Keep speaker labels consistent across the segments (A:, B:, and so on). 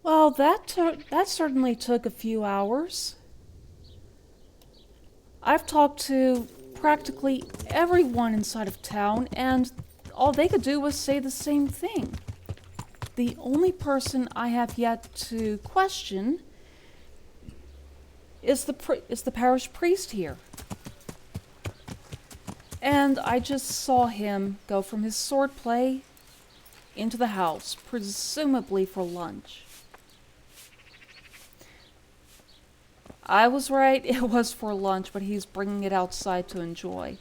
A: Well, that certainly took a few hours. I've talked to practically everyone inside of town, and all they could do was say the same thing. The only person I have yet to question is the parish priest here. And I just saw him go from his swordplay into the house, presumably for lunch. I was right, it was for lunch, but he's bringing it outside to enjoy.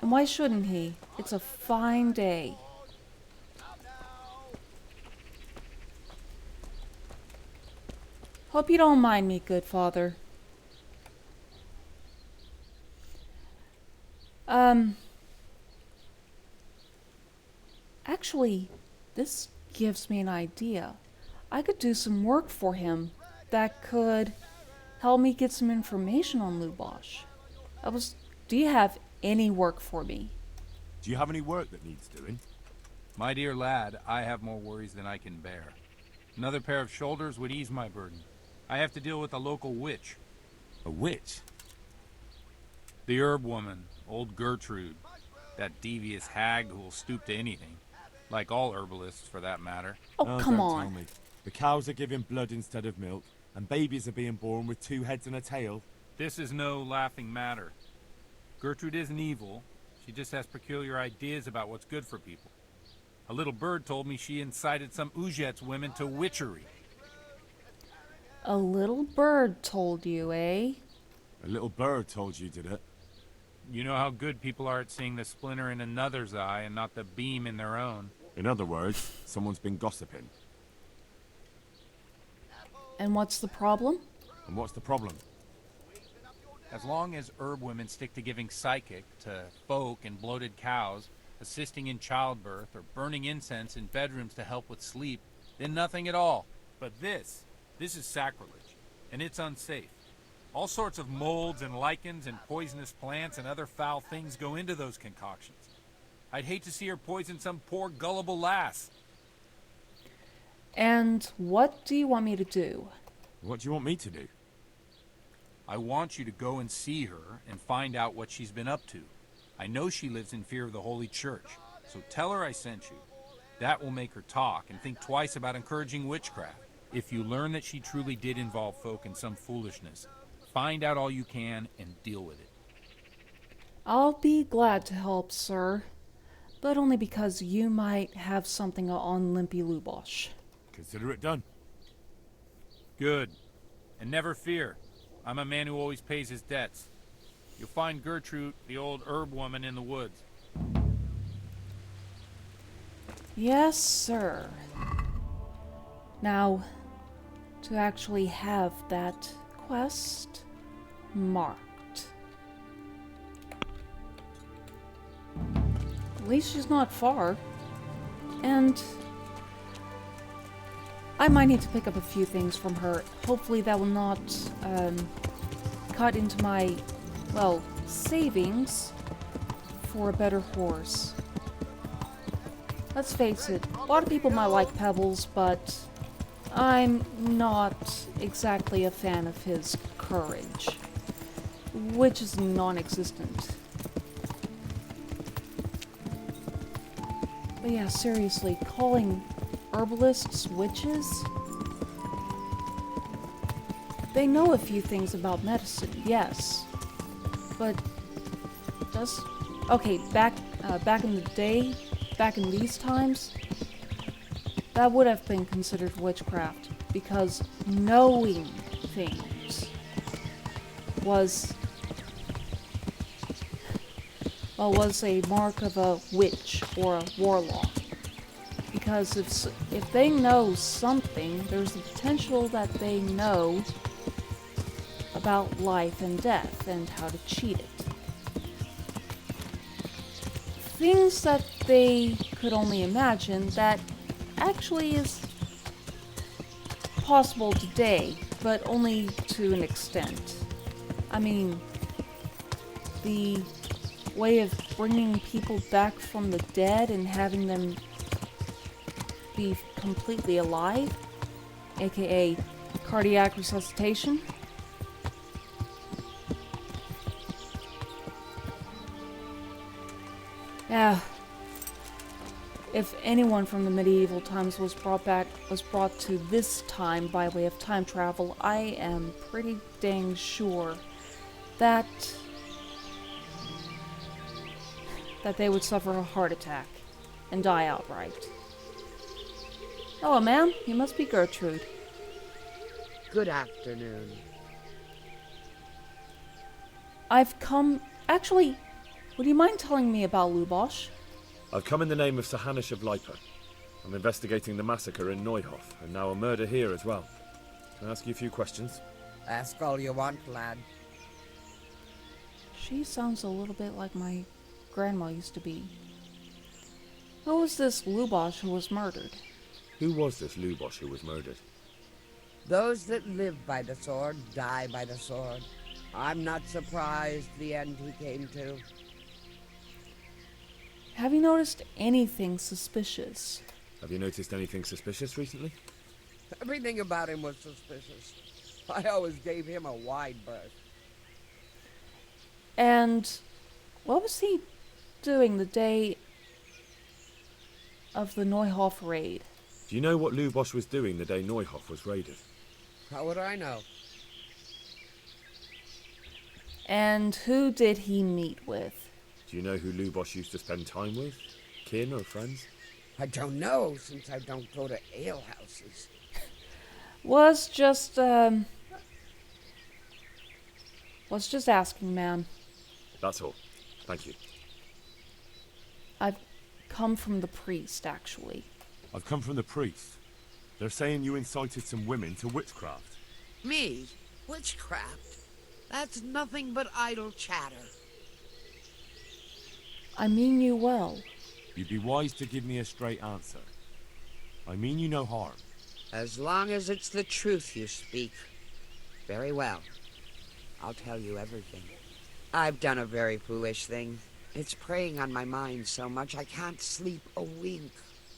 A: And why shouldn't he? It's a fine day. Hope you don't mind me, good father. Actually, this gives me an idea. I could do some work for him that could help me get some information on Lubosh. Do you have any work for me?
B: Do you have any work that needs doing?
C: My dear lad, I have more worries than I can bear. Another pair of shoulders would ease my burden. I have to deal with a local witch.
B: A witch?
C: The herb woman, old Gertrude. That devious hag who will stoop to anything. Like all herbalists, for that matter.
A: Oh, come
B: don't
A: on.
B: tell me. The cows are giving blood instead of milk, and babies are being born with 2 heads and a tail.
C: This is no laughing matter. Gertrude isn't evil. She just has peculiar ideas about what's good for people. A little bird told me she incited some Ujet's women to witchery.
A: A little bird told you, eh?
B: A little bird told you, did it?
C: You know how good people are at seeing the splinter in another's eye and not the beam in their own.
B: In other words, someone's been gossiping.
A: And what's the problem?
B: And what's the problem?
C: As long as herb women stick to giving psychic to folk and bloated cows, assisting in childbirth, or burning incense in bedrooms to help with sleep, then nothing at all. But this is sacrilege, and it's unsafe. All sorts of molds and lichens and poisonous plants and other foul things go into those concoctions. I'd hate to see her poison some poor gullible lass.
A: And what do you want me to do?
B: What do you want me to do?
C: I want you to go and see her and find out what she's been up to. I know she lives in fear of the Holy Church, so tell her I sent you. That will make her talk and think twice about encouraging witchcraft. If you learn that she truly did involve folk in some foolishness, find out all you can and deal with it.
A: I'll be glad to help, sir. But only because you might have something on Limpy Lubosh.
B: Consider it done.
C: Good. And never fear. I'm a man who always pays his debts. You'll find Gertrude, the old herb woman, in the woods.
A: Yes, sir. Now, to actually have that quest marked. At least she's not far. And I might need to pick up a few things from her. Hopefully that will not cut into my, well, savings for a better horse. Let's face it, a lot of people might like Pebbles, but I'm not exactly a fan of his courage, which is non-existent. But yeah, seriously, calling herbalists witches? They know a few things about medicine, yes. But back in the day, back in these times, that would have been considered witchcraft, because knowing things was a mark of a witch or a warlock. Because if they know something, there's the potential that they know about life and death and how to cheat it. Things that they could only imagine that actually is possible today, but only to an extent. I mean, the way of bringing people back from the dead and having them be completely alive, aka cardiac resuscitation. Yeah. If anyone from the medieval times was brought to this time by way of time travel, I am pretty dang sure that they would suffer a heart attack and die outright. Hello, ma'am. You must be Gertrude.
D: Good afternoon.
A: I've come... Actually, would you mind telling me about Lubosh?
E: I've come in the name of Sir Hanish of Lipa. I'm investigating the massacre in Neuhof, and now a murder here as well. Can I ask you a few questions?
D: Ask all you want, lad.
A: She sounds a little bit like my grandma used to be. Who was this Lubosh who was murdered?
E: Who was this Lubosh who was murdered?
D: Those that live by the sword die by the sword. I'm not surprised the end he came to.
A: Have you noticed anything suspicious?
E: Have you noticed anything suspicious recently?
D: Everything about him was suspicious. I always gave him a wide berth.
A: And what was he doing the day of the Neuhof raid?
E: Do you know what Lubosh was doing the day Neuhof was raided?
D: How would I know?
A: And who did he meet with?
E: Do you know who Lubosh used to spend time with? Kin or friends?
D: I don't know, since I don't go to alehouses.
A: Was just asking, ma'am.
E: That's all. Thank you.
A: I've come from the priest, actually.
B: I've come from the priest. They're saying you incited some women to witchcraft.
D: Me? Witchcraft? That's nothing but idle chatter.
A: I mean you well.
B: You'd be wise to give me a straight answer. I mean you no harm.
D: As long as it's the truth you speak. Very well. I'll tell you everything. I've done a very foolish thing. It's preying on my mind so much I can't sleep a wink.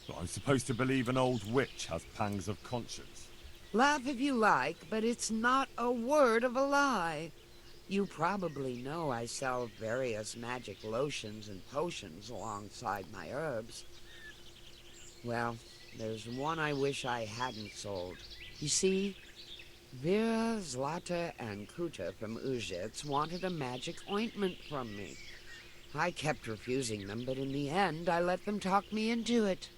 B: But I'm supposed to believe an old witch has pangs of conscience.
D: Laugh if you like, but it's not a word of a lie. You probably know I sell various magic lotions and potions alongside my herbs. Well, there's one I wish I hadn't sold. You see, Vera, Zlata, and Kuta from Uzhitz wanted a magic ointment from me. I kept refusing them, but in the end, I let them talk me into it.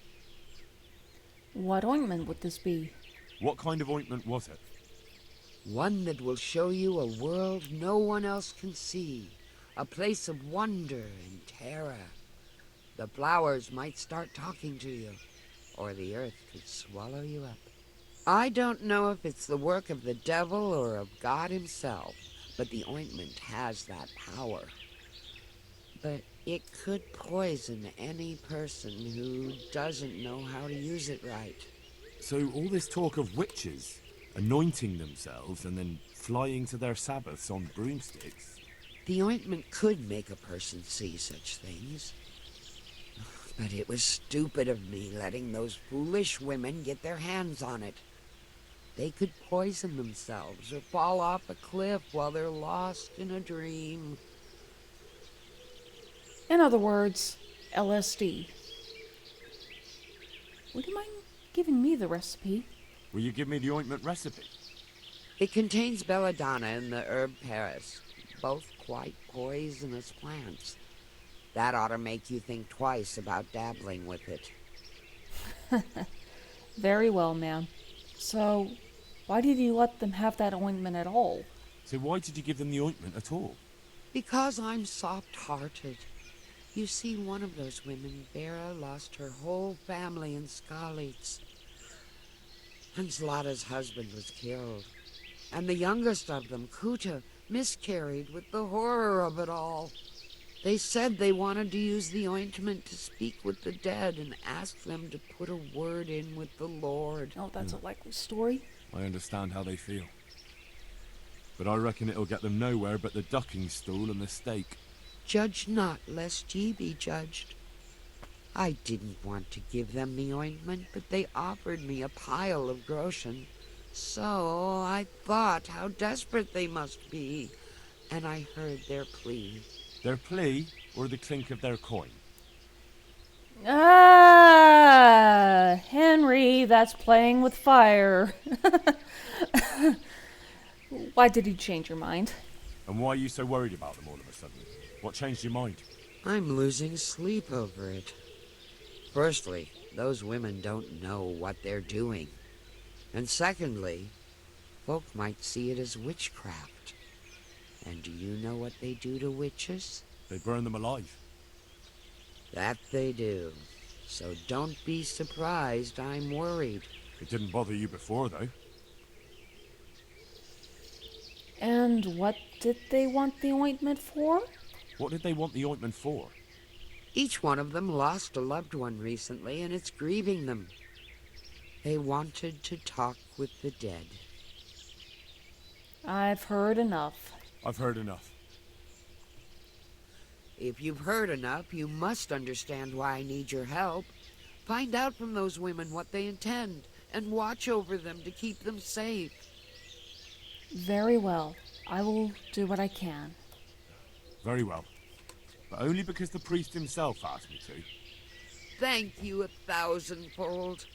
A: What ointment would this be?
B: What kind of ointment was it?
D: One that will show you a world no one else can see. A place of wonder and terror. The flowers might start talking to you, or the earth could swallow you up. I don't know if it's the work of the devil or of God himself, but the ointment has that power. But it could poison any person who doesn't know how to use it right.
B: So all this talk of witches anointing themselves and then flying to their sabbaths on broomsticks.
D: The ointment could make a person see such things. But it was stupid of me letting those foolish women get their hands on it. They could poison themselves or fall off a cliff while they're lost in a dream.
A: In other words, LSD. Would you mind giving me the recipe?
B: Will you give me the ointment recipe?
D: It contains belladonna and the herb Paris, both quite poisonous plants. That ought to make you think twice about dabbling with it.
A: Very well, ma'am. So, why did you let them have that ointment at all?
B: So why did you give them the ointment at all?
D: Because I'm soft-hearted. You see, one of those women, Vera, lost her whole family in Skalitz. And Zlata's husband was killed. And the youngest of them, Kuta, miscarried with the horror of it all. They said they wanted to use the ointment to speak with the dead and ask them to put a word in with the Lord.
A: Oh, that's a likely story.
B: I understand how they feel. But I reckon it'll get them nowhere but the ducking stool and the stake.
D: Judge not, lest ye be judged. I didn't want to give them the ointment, but they offered me a pile of groschen. So I thought how desperate they must be, and I heard their plea.
B: Their plea, or the clink of their coin?
A: Ah, Henry, that's playing with fire. Why did you change your mind?
B: And why are you so worried about them all of a sudden? What changed your mind?
D: I'm losing sleep over it. Firstly, those women don't know what they're doing. And secondly, folk might see it as witchcraft. And do you know what they do to witches?
B: They burn them alive.
D: That they do. So don't be surprised I'm worried.
B: It didn't bother you before, though.
A: And what did they want the ointment for?
B: What did they want the ointment for?
D: Each one of them lost a loved one recently, and it's grieving them. They wanted to talk with the dead.
A: I've heard enough.
B: I've heard enough.
D: If you've heard enough, you must understand why I need your help. Find out from those women what they intend, and watch over them to keep them safe.
A: Very well. I will do what I can.
B: Very well. But only because the priest himself asked me to.
D: Thank you 1,000-fold.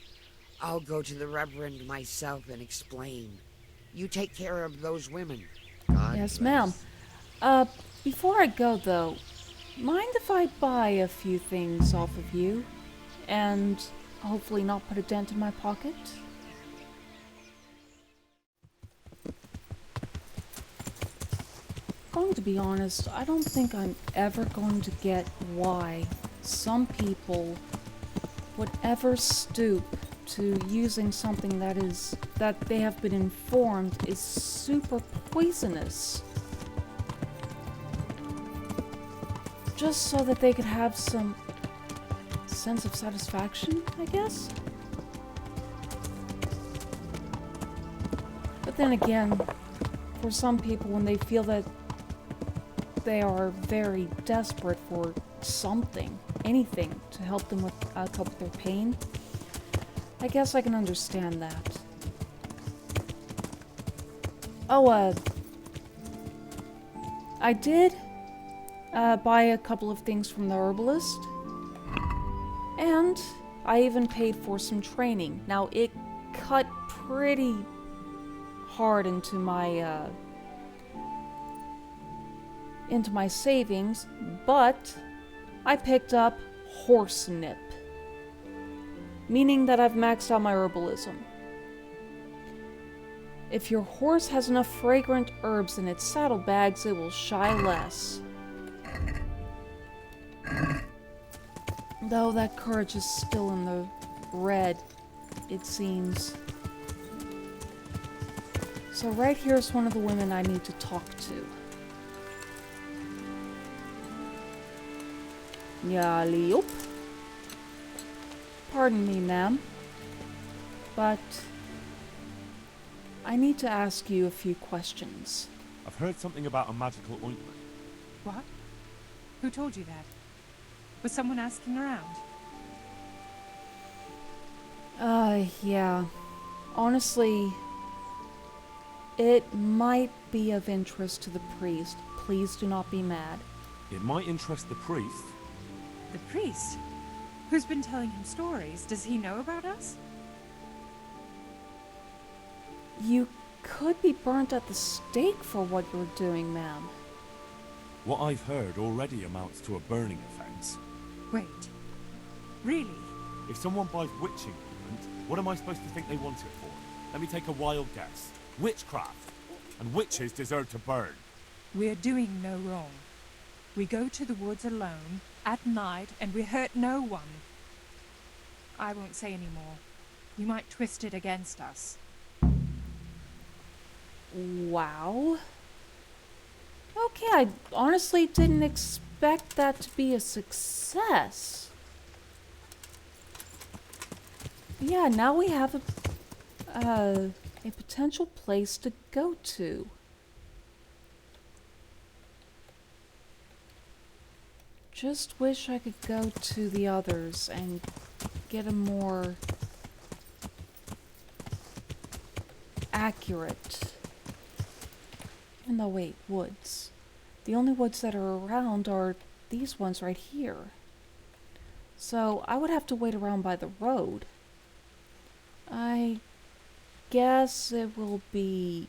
D: I'll go to the Reverend myself and explain. You take care of those women. God
A: Yes,
D: bless.
A: ma'am. Before I go, though, mind if I buy a few things off of you? And hopefully not put a dent in my pocket? Going to be honest, I don't think I'm ever going to get why some people would ever stoop to using something that they have been informed is super poisonous. Just so that they could have some sense of satisfaction, I guess? But then again, for some people, when they feel that they are very desperate for something, anything, to help them with cope with their pain, I guess I can understand that. Oh, I did buy a couple of things from the herbalist, and I even paid for some training. Now, it cut pretty hard into my savings, but I picked up horse nip, meaning that I've maxed out my herbalism. If your horse has enough fragrant herbs in its saddlebags, it will shy less. Though that courage is still in the red, it seems. So right here's one of the women I need to talk to. Yaliop. Pardon me, ma'am, but I need to ask you a few questions.
B: I've heard something about a magical ointment.
F: What? Who told you that? Was someone asking around?
A: Yeah. Honestly, it might be of interest to the priest. Please do not be mad.
B: It might interest the priest.
F: The priest? Who's been telling him stories? Does he know about us?
A: You could be burnt at the stake for what you're doing, ma'am.
B: What I've heard already amounts to a burning offence.
F: Wait. Really?
B: If someone buys witching enchantment, what am I supposed to think they want it for? Let me take a wild guess. Witchcraft. And witches deserve to burn.
F: We're doing no wrong. We go to the woods alone, at night, and we hurt no one. I won't say any more. You might twist it against us.
A: Wow. Okay, I honestly didn't expect that to be a success. Yeah, now we have a potential place to go to. Just wish I could go to the others and get a more accurate. Even though, wait, woods. The only woods that are around are these ones right here. So I would have to wait around by the road. I guess it will be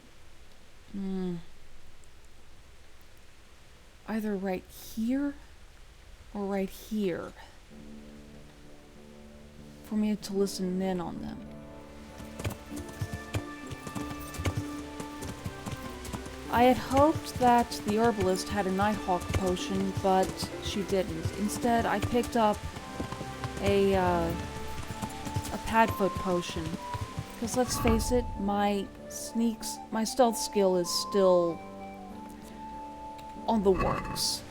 A: either right here or right here for me to listen in on them. I had hoped that the herbalist had a Nighthawk potion, but she didn't. Instead, I picked up a Padfoot potion. Because let's face it, my stealth skill is still on the works.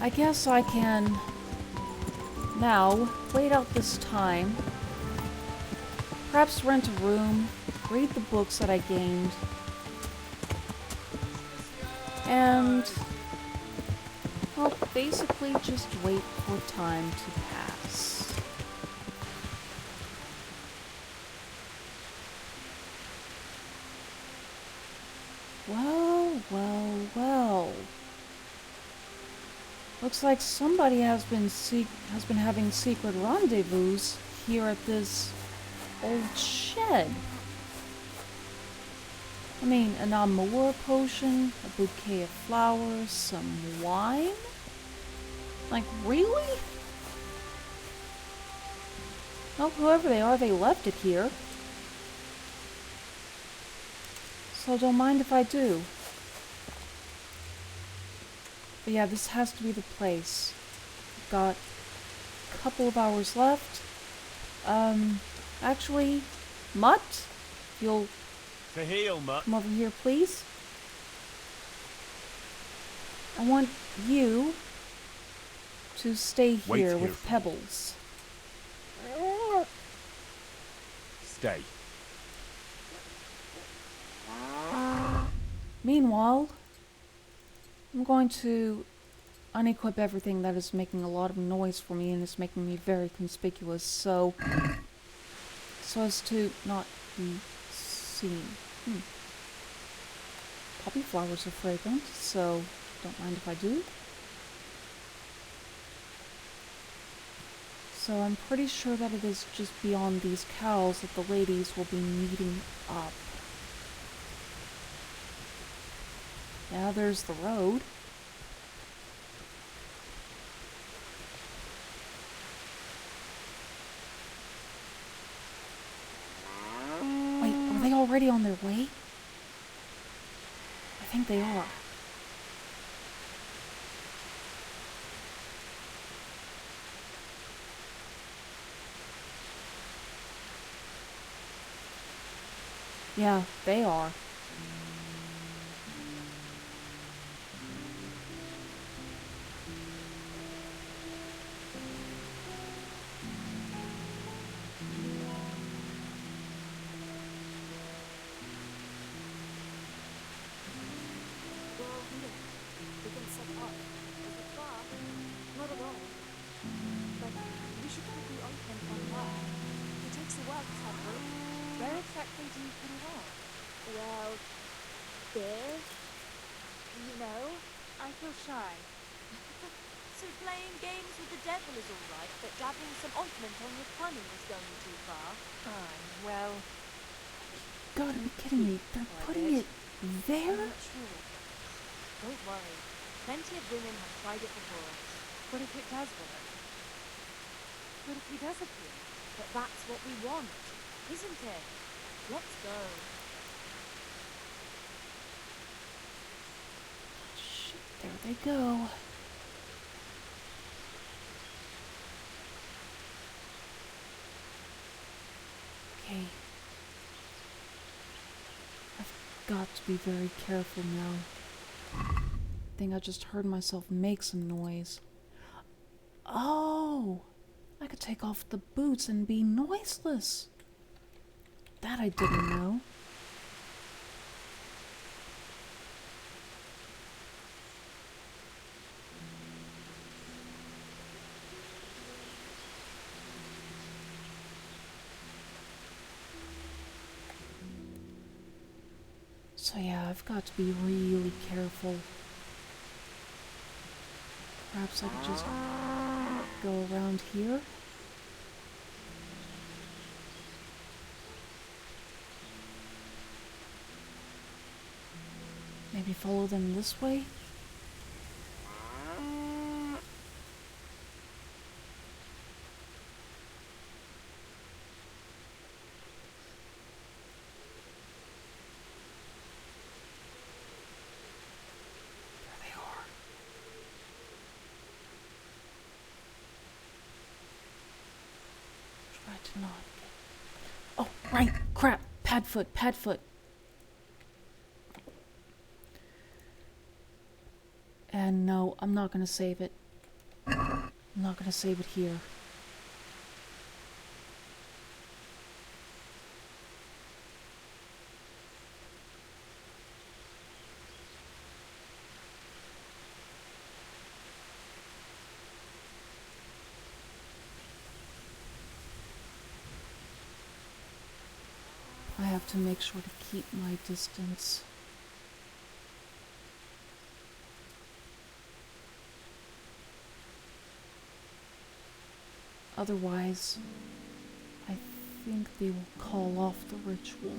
A: I guess I can now wait out this time. Perhaps rent a room, read the books that I gained, and, well, basically just wait for time to pass. Well, well, well. Looks like somebody has been having secret rendezvous here at this old shed. I mean, an Amora potion, a bouquet of flowers, some wine? Like, really? Well, whoever they are, they left it here. So don't mind if I do. But yeah, this has to be the place. Got a couple of hours left. Actually, Mutt, if you'll
B: To heal, Mutt.
A: come over here, please. I want you to stay
B: Wait
A: here
B: here
A: with
B: for me.
A: Pebbles.
B: Stay.
A: Meanwhile, I'm going to unequip everything that is making a lot of noise for me and is making me very conspicuous, so as to not be seen. Poppy flowers are fragrant, so don't mind if I do. So I'm pretty sure that it is just beyond these cows that the ladies will be meeting up. Now there's the road. Wait, are they already on their way? I think they are. Yeah, they are.
G: Not at all. But we should put the ointment on her. It takes a while to have hope.
F: Where exactly do you put it on?
G: Well, there. You know, I feel shy. So playing games with the devil is all right, but dabbing some ointment on your cunning is going too far.
F: Well,
A: God, are you kidding me? They're putting it there?
G: I'm not sure. Don't worry. Plenty of women have tried it before.
F: What if it does work? What if he does appear?
G: But that's what we want, isn't it? Let's go.
A: Shit, there they go. Okay. I've got to be very careful now. I think I just heard myself make some noise. Oh! I could take off the boots and be noiseless. That I didn't know. So yeah, I've got to be really careful. Perhaps I could just go around here. Maybe follow them this way? There they are. Try to not get... Oh, right! Crap! Padfoot! Padfoot! And no, I'm not gonna save it. I'm not gonna save it here. I have to make sure to keep my distance. Otherwise, I think they will call off the ritual.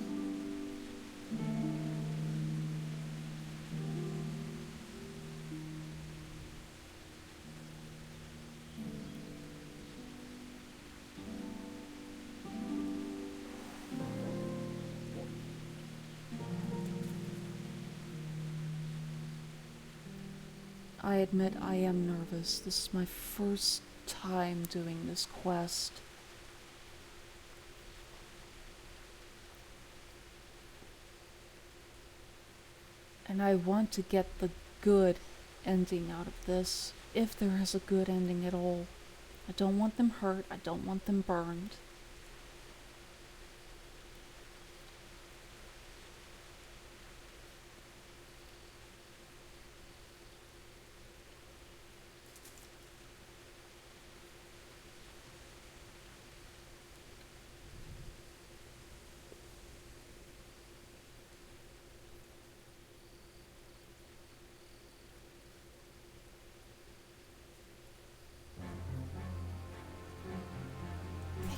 A: I admit I am nervous. This is my first time doing this quest. And I want to get the good ending out of this, if there is a good ending at all. I don't want them hurt, I don't want them burned.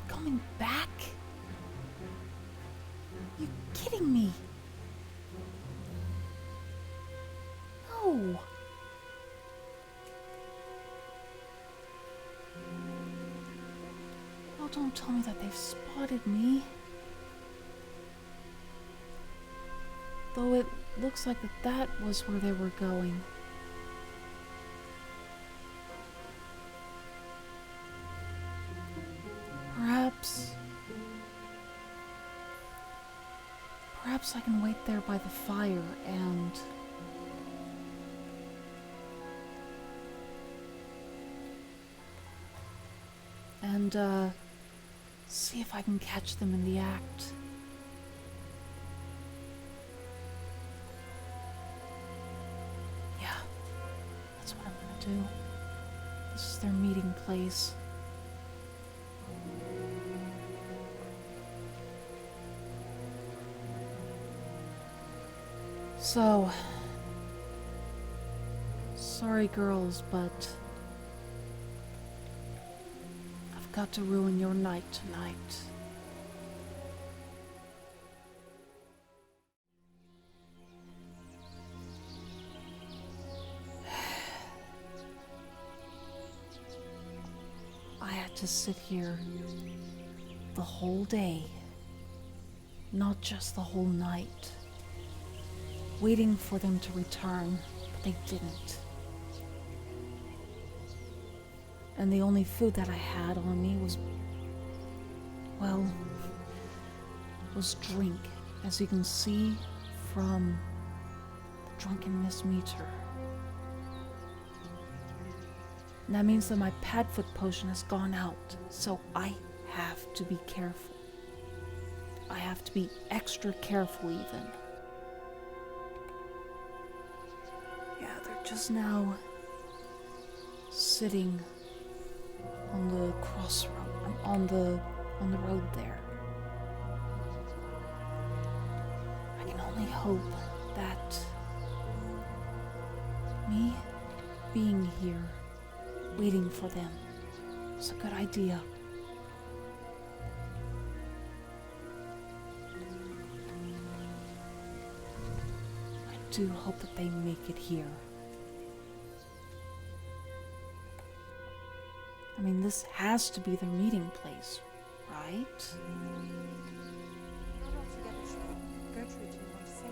A: Coming back? You kidding me? No. Oh, don't tell me that they've spotted me. Though it looks like that was where they were going. Perhaps I can wait there by the fire and see if I can catch them in the act. Yeah, that's what I'm gonna do. This is their meeting place. So, sorry girls, but I've got to ruin your night tonight. to sit here the whole day, not just the whole night, waiting for them to return, but they didn't. And the only food that I had on me was, well, was drink, as you can see from the drunkenness meter. And that means that my Padfoot potion has gone out, so I have to be careful. I have to be extra careful even. Yeah, they're just now sitting on the crossroad, on the road there. I can only hope that me being here, waiting for them, is a good idea. I do hope that they make it here. I mean, this has to be their meeting place, right?
F: Not altogether sure. Gertrude didn't want to say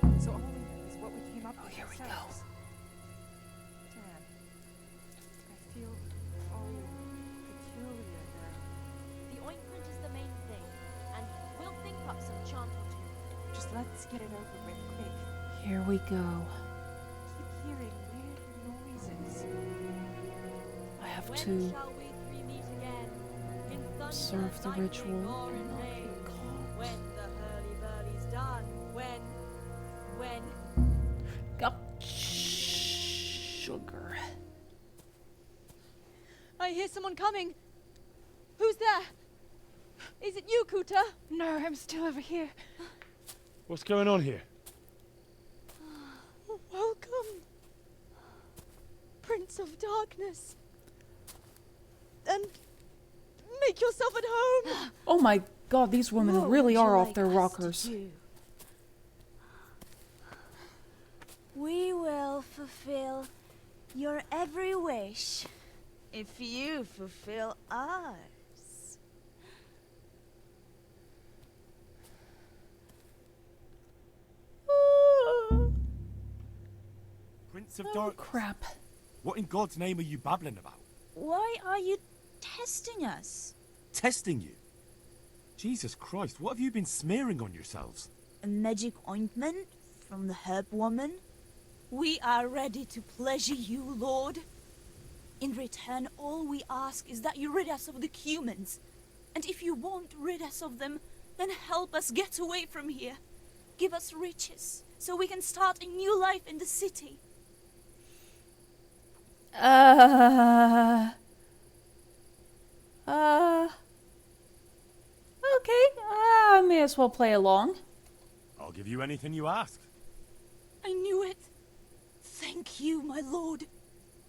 F: anything. So all we know is what we came up with.
A: Here we go.
F: ourselves. Dad, I feel all peculiar now.
G: The ointment is the main thing, and we'll think up some chant or two.
F: Just let's get it over with quick.
A: Here we go.
F: Keep hearing weird noises.
A: I have
G: When
A: to
G: shall we three meet again? In thunder,
A: observe the
G: lightning,
A: ritual
G: or in
A: and not
G: rain?
A: be caught.
G: When the hurly-burly's done? When?
A: Oh, sugar.
G: I hear someone coming. Who's there? Is it you, Kuta?
F: No, I'm still over here.
E: What's going on here?
G: Welcome, Prince of Darkness. And make yourself at home.
A: Oh my god, these women
G: What
A: really
G: would you
A: are off
G: like
A: their
G: us to
A: rockers.
G: do? We will fulfill your every wish if you fulfill ours.
B: Prince of
A: Oh
B: Dark.
A: crap.
B: What in God's name are you babbling about?
G: Why are you testing us?
B: Testing you? Jesus Christ, what have you been smearing on yourselves?
G: A magic ointment from the herb woman? We are ready to pleasure you, Lord. In return, all we ask is that you rid us of the humans. And if you won't rid us of them, then help us get away from here. Give us riches, so we can start a new life in the city.
A: Okay, I may as well play along.
B: I'll give you anything you ask.
G: I knew it. Thank you, my lord.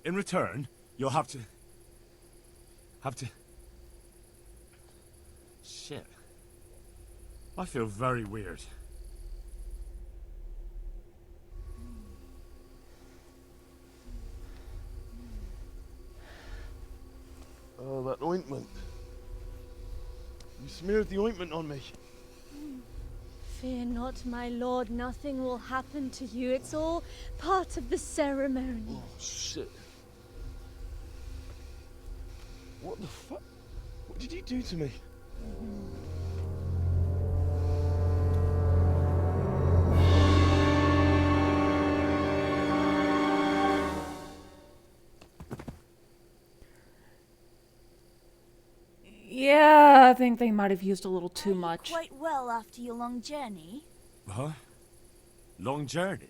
B: In return, you'll have to... Shit. I feel very weird.
E: Oh, that ointment. You smeared the ointment on me.
H: Fear not, my lord, nothing will happen to you. It's all part of the ceremony.
E: Oh, shit. What the fuck? What did you do to me?
A: Yeah, I think they might have used a little too much.
G: Quite well after your long journey.
B: Huh? Long journey?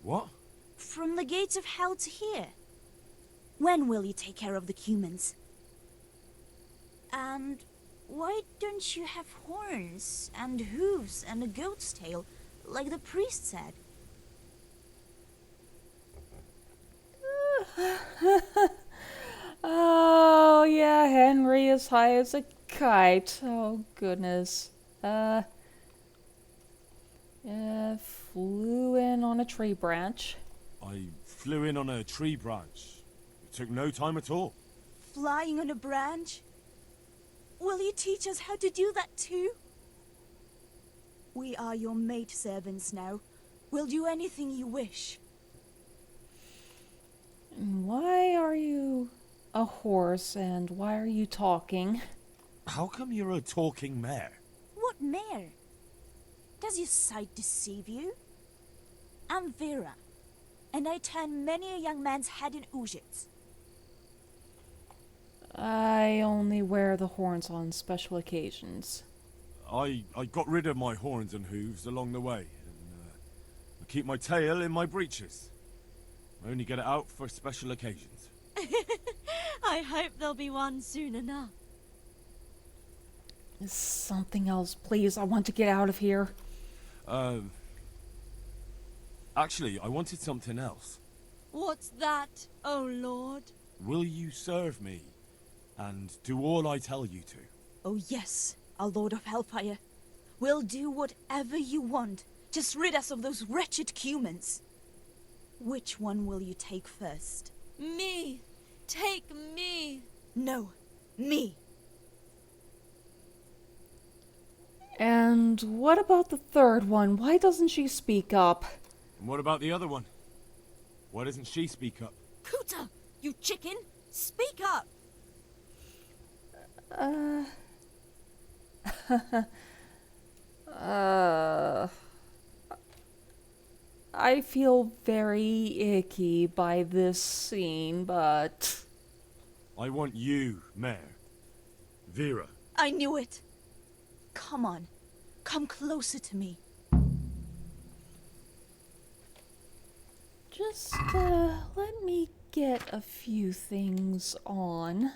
B: What?
G: From the gates of hell to here. When will you take care of the humans? And why don't you have horns and hooves and a goat's tail, like the priest said?
A: Oh, yeah, Henry as high as a kite. Oh, goodness. Flew in on a tree branch.
B: I flew in on a tree branch. It took no time at all.
G: flying on a branch? Will you teach us how to do that too? We are your maid servants now. We'll do anything you wish.
A: Why are you a horse and why are you talking?
B: How come you're a talking mare?
G: What mare? Does your sight deceive you? I'm Vera, and I turn many a young man's head in Ujits.
A: I only wear the horns on special occasions.
B: I got rid of my horns and hooves along the way, and I keep my tail in my breeches. I only get it out for special occasions.
H: I hope there'll be one soon enough.
A: Something else, please. I want to get out of here.
B: Actually, I wanted something else.
H: What's that, oh Lord?
B: Will you serve me and do all I tell you to?
G: Oh yes, our Lord of Hellfire. We'll do whatever you want. Just rid us of those wretched humans. Which one will you take first?
H: Me! Take me!
G: No, me.
A: And what about the third one? Why doesn't she speak up?
B: And what about the other one? Why doesn't she speak up?
G: Kuta, you chicken! Speak up!
A: I feel very icky by this scene, but...
B: I want you, Mare. Vera.
G: I knew it! Come on, come closer to me.
A: Just, let me get a few things on.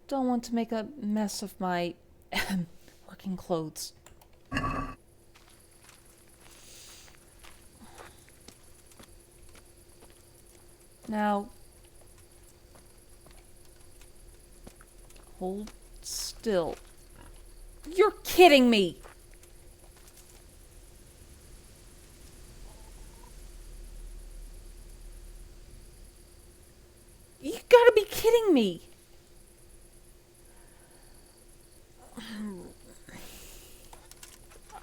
A: Don't want to make a mess of my working clothes. Now, hold still. You're kidding me! You gotta be kidding me!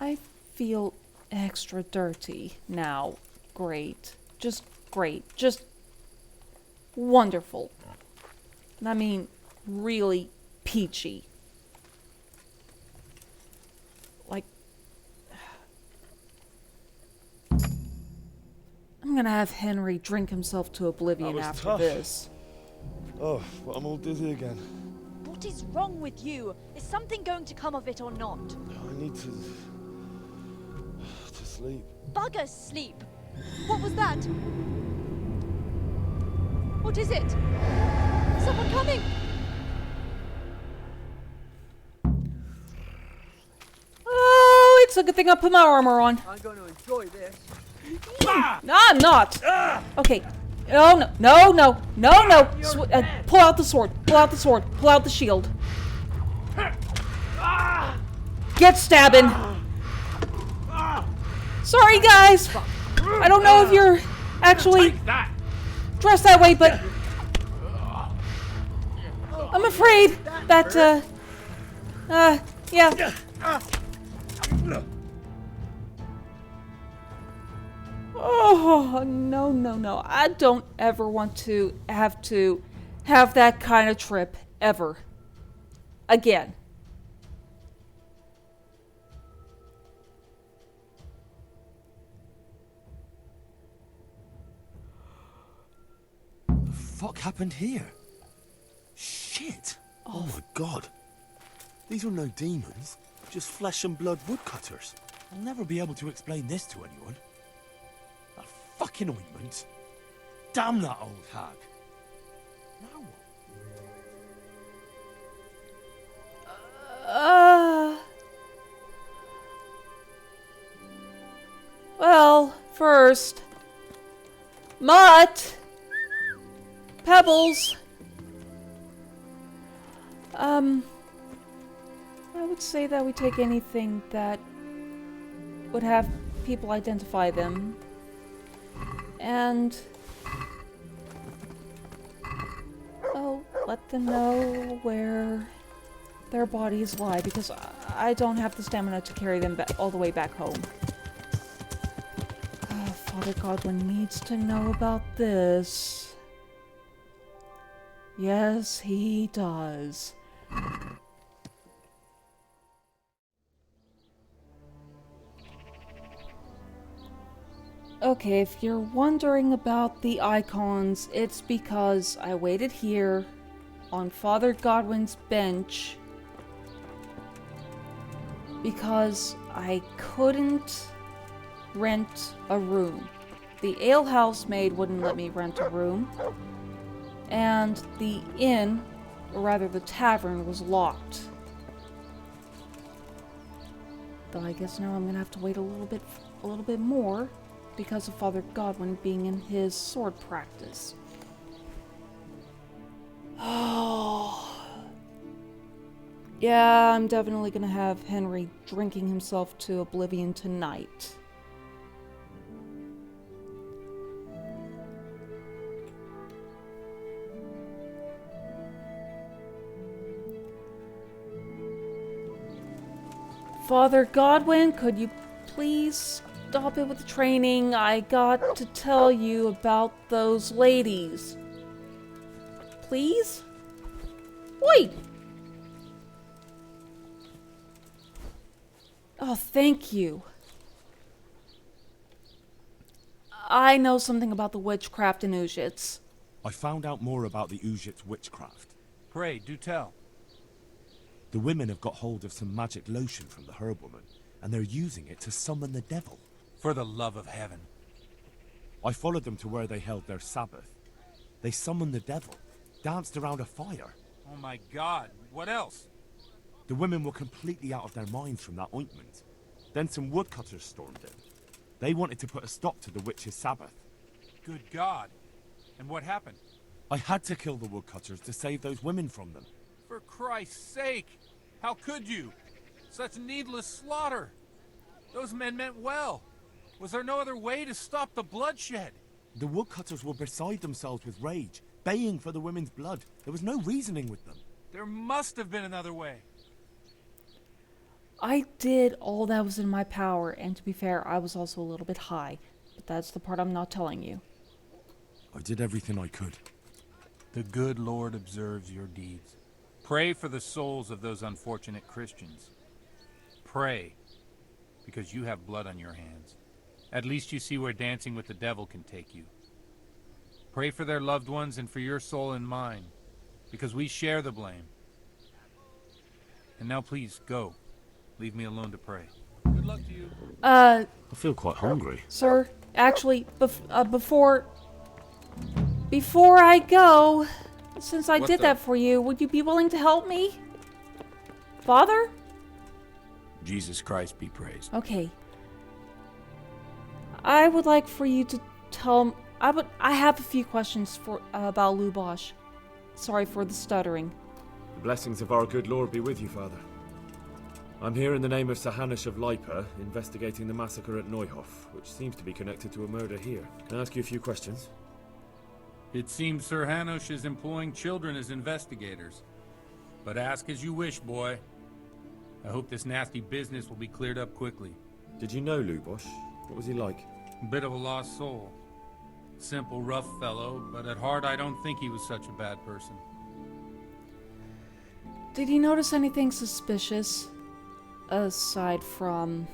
A: I feel extra dirty now. Great. Just great. Just wonderful. I mean, really peachy. Like, I'm gonna have Henry drink himself to oblivion
E: was
A: after
E: tough.
A: this.
E: Oh, but I'm all dizzy again.
H: What is wrong with you? Is something going to come of it or not?
E: I need to sleep.
H: Bugger sleep! What was that? What is it? Someone coming!
A: Oh, it's a good thing I put my armor on.
I: I'm going to enjoy this.
A: No, I'm not. Okay. No, no, no, no, no, no. Pull out the sword. Pull out the sword. Pull out the shield. Get stabbing. Sorry, guys. I don't know if you're actually dressed that way, but I'm afraid that, yeah. Oh, no, no, no. I don't ever want to have that kind of trip, ever. Again.
B: The fuck happened here? Shit! Oh my god. These are no demons, just flesh and blood woodcutters. I'll never be able to explain this to anyone. That fucking ointment. Damn that old hag. Now what?
A: Well, first, Mutt, Pebbles. I would say that we take anything that would have people identify them. And let them know where their bodies lie, because I don't have the stamina to carry them all the way back home. Father Godwin needs to know about this. Yes, he does. Okay, if you're wondering about the icons, it's because I waited here on Father Godwin's bench because I couldn't rent a room. The alehouse maid wouldn't let me rent a room, and the inn, or rather the tavern, was locked. Though I guess now I'm gonna have to wait a little bit more because of Father Godwin being in his sword practice. Oh. Yeah, I'm definitely gonna have Henry drinking himself to oblivion tonight. Father Godwin, could you please stop it with the training? I got to tell you about those ladies. Please? Wait! Oh, thank you. I know something about the witchcraft in Uzhitz.
B: I found out more about the Uzhitz witchcraft.
C: Pray, do tell.
B: The women have got hold of some magic lotion from the herb woman, and they're using it to summon the devil.
C: For the love of heaven.
B: I followed them to where they held their Sabbath. They summoned the devil, danced around a fire.
C: Oh my God, what else?
B: The women were completely out of their minds from that ointment. Then some woodcutters stormed in. They wanted to put a stop to the witch's Sabbath.
C: Good God. And what happened?
B: I had to kill the woodcutters to save those women from them.
C: For Christ's sake! How could you? Such needless slaughter! Those men meant well. Was there no other way to stop the bloodshed?
B: The woodcutters were beside themselves with rage, baying for the women's blood. There was no reasoning with them.
C: There must have been another way.
A: I did all that was in my power, and to be fair, I was also a little bit high. But that's the part I'm not telling you.
B: I did everything I could.
C: The good Lord observes your deeds. Pray for the souls of those unfortunate Christians. Pray, because you have blood on your hands. At least you see where dancing with the devil can take you. Pray for their loved ones and for your soul and mine, because we share the blame. And now please, go. Leave me alone to pray. Good luck to you.
B: I feel quite hungry.
A: Sir, actually, before I go, since I did that for you, would you be willing to help me? Father?
C: Jesus Christ be praised.
A: Okay. I would like for you to tell... I have a few questions about Lubosh. Sorry for the stuttering.
E: The blessings of our good Lord be with you, Father. I'm here in the name of Sir Hanush of Lipa, investigating the massacre at Neuhof, which seems to be connected to a murder here. Can I ask you a few questions?
C: It seems Sir Hanush is employing children as investigators. But ask as you wish, boy. I hope this nasty business will be cleared up quickly.
E: Did you know Lubosh? What was he like?
C: Bit of a lost soul. Simple, rough fellow, but at heart I don't think he was such a bad person.
A: Did you notice anything suspicious? Aside from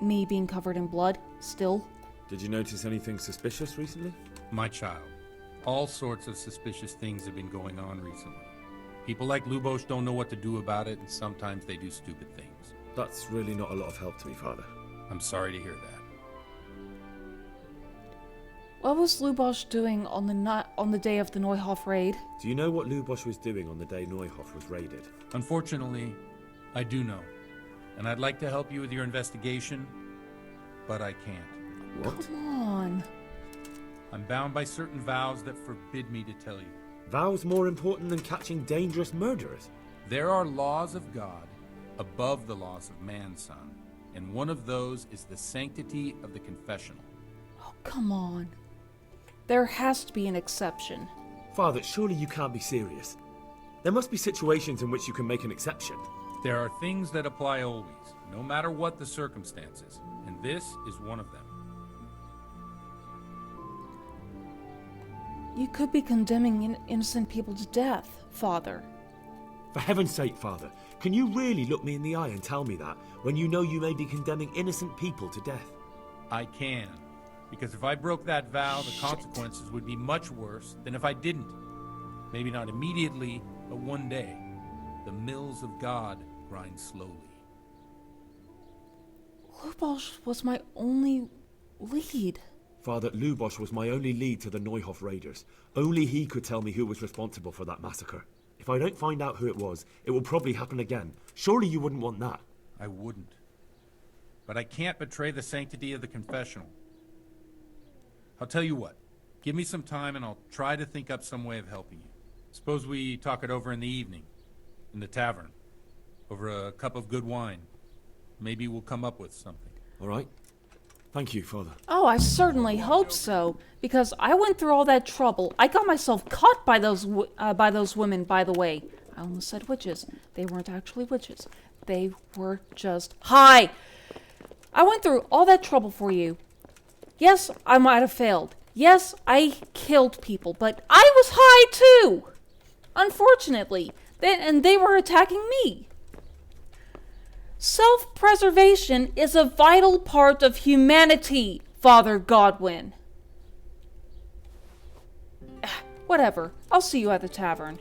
A: me being covered in blood, still?
E: Did you notice anything suspicious recently?
C: My child, all sorts of suspicious things have been going on recently. People like Lubosh don't know what to do about it, and sometimes they do stupid things.
E: That's really not a lot of help to me, Father.
C: I'm sorry to hear that.
A: What was Lubosh doing on the day of the Neuhof raid?
E: Do you know what Lubosh was doing on the day Neuhof was raided?
C: Unfortunately, I do know. And I'd like to help you with your investigation, but I can't.
E: What?
A: Come on.
C: I'm bound by certain vows that forbid me to tell you.
E: Vows more important than catching dangerous murderers?
C: There are laws of God above the laws of man's son, and one of those is the sanctity of the confessional.
A: Oh, come on. There has to be an exception.
E: Father, surely you can't be serious. There must be situations in which you can make an exception.
C: There are things that apply always, no matter what the circumstances, and this is one of them.
A: You could be condemning innocent people to death, Father.
E: For heaven's sake, Father, can you really look me in the eye and tell me that when you know you may be condemning innocent people to death?
C: I can, because if I broke that vow, the consequences would be much worse than if I didn't. Maybe not immediately, but one day. The mills of God grind slowly.
A: Lubosh was my only lead.
E: Father, Lubosh was my only lead to the Neuhof raiders. Only he could tell me who was responsible for that massacre. If I don't find out who it was, it will probably happen again. Surely you wouldn't want that.
C: I wouldn't. But I can't betray the sanctity of the confessional. I'll tell you what. Give me some time and I'll try to think up some way of helping you. Suppose we talk it over in the evening, in the tavern, over a cup of good wine. Maybe we'll come up with something.
E: All right. Thank you, Father.
A: Oh, I certainly hope so, because I went through all that trouble. I got myself caught by those women, by the way. I almost said witches. They weren't actually witches. They were just high. I went through all that trouble for you. Yes, I might have failed. Yes, I killed people, but I was high too. Unfortunately, and they were attacking me. Self-preservation is a vital part of humanity, Father Godwin. Whatever. I'll see you at the tavern.